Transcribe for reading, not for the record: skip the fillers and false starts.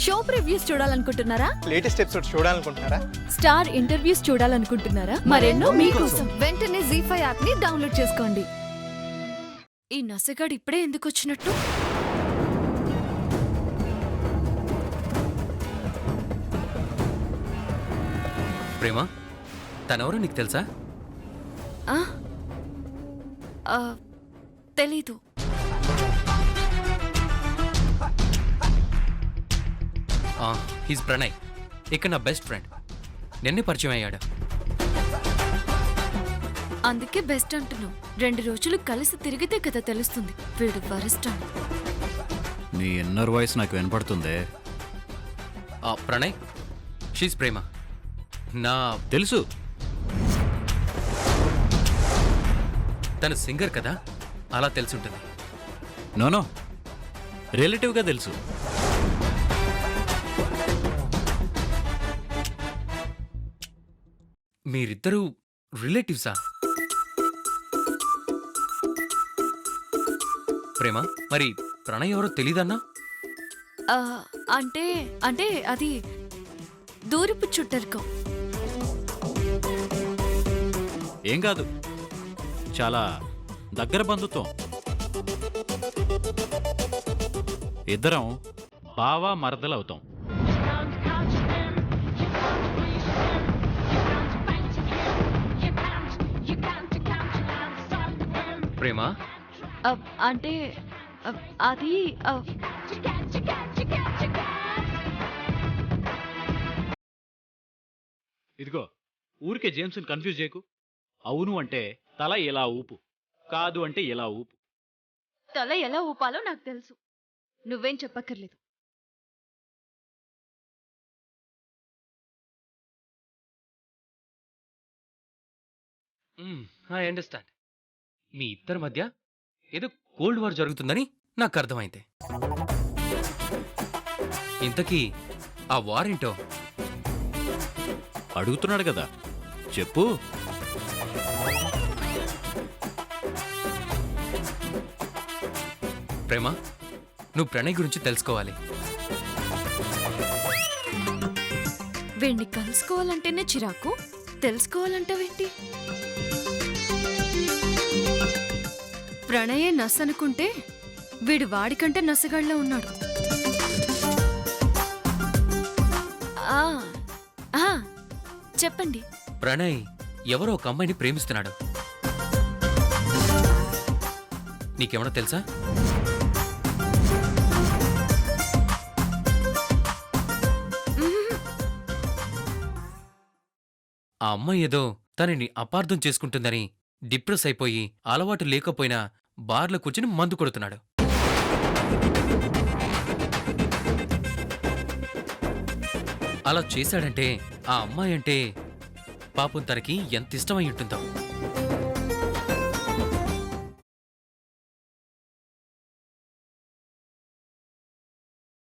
Show previews చూడాలనుకుంటున్నారా? Latest episode చూడాలనుకుంటున్నారా? Star interviews చూడాలనుకుంటున్నారా? మరెన్నో మీకోసం వెంటనే ZEE5 యాప్ ని డౌన్లోడ్ చేసుకోండి. ఈ నసగాడు ఇప్పుడే ఎందుకు వచ్చినట్టు? ప్రేమ, తనెవరో నీకు తెలుసా? తెలీదు. హీస్ ప్రణయ్, ఇక్కడ నా బెస్ట్ ఫ్రెండ్. నిన్నే పరిచయం అయ్యాడు. అందుకే బెస్ట్ అంటున్నావు. 2 రోజులు కలిసి తిరిగితే కదా తెలుస్తుంది వీడు వరస్ట్ అని. నీ ఇన్నర్ వాయిస్ నాకు వినపడుతుందే. ప్రణయ్, షీస్ ప్రేమ. నా తెలుసు. తను సింగర్ కదా, అలా తెలిసుంటుంది. నోనో, రిలేటివ్గా తెలుసు. మీరిద్దరూ రిలేటివ్సా? ప్రేమ, మరి ప్రణయ్ ఎవరో తెలీదన్నా? అంటే అంటే అది దూరపు చుట్టరికం. ఏం కాదు, చాలా దగ్గర బంధుత్వం. ఇద్దరం బావా మరదలు అవుతాం. ప్రేమ, అంటే అది ఇదిగో, ఊరికే జేమ్స్ని కన్ఫ్యూజ్ చేయకు. అవును అంటే తల ఎలా ఊపు, కాదు అంటే ఎలా ఊపు. తల ఎలా ఊపాలో నాకు తెలుసు, నువ్వేం చెప్పక్కర్లేదు. I understand. మీ ఇద్దరి మధ్య ఏదో కోల్డ్ వార్ జరుగుతుందని నాకు అర్థమైంది. ఇంతకీ ఆ వార్ ఏంటో అడుగుతున్నాడు కదా, చెప్పు. ప్రేమ, నువ్వు ప్రణయ్ గురించి తెలుసుకోవాలి. వీణ్ణి కలుసుకోవాలంటేనే చిరాకు, తెలుసుకోవాలంటావేంటి? ప్రణయే నస్ అనుకుంటే వీడు వాడికంటే నసగాళ్ళ ఉన్నాడు. చెప్పండి. ప్రణయ్ ఎవరో ఒక అమ్మాయిని ప్రేమిస్తున్నాడు. నీకేమన్నా తెలుసా? ఆ అమ్మాయి ఏదో తనని అపార్థం చేసుకుంటుందని డిప్రెస్ అయిపోయి అలవాటు లేకపోయినా బార్లో కూర్చుని మందు కొడుతున్నాడు. అలా చేశాడంటే ఆ అమ్మాయి అంటే పాపం తనకి ఎంత ఇష్టమై ఉంటుందో.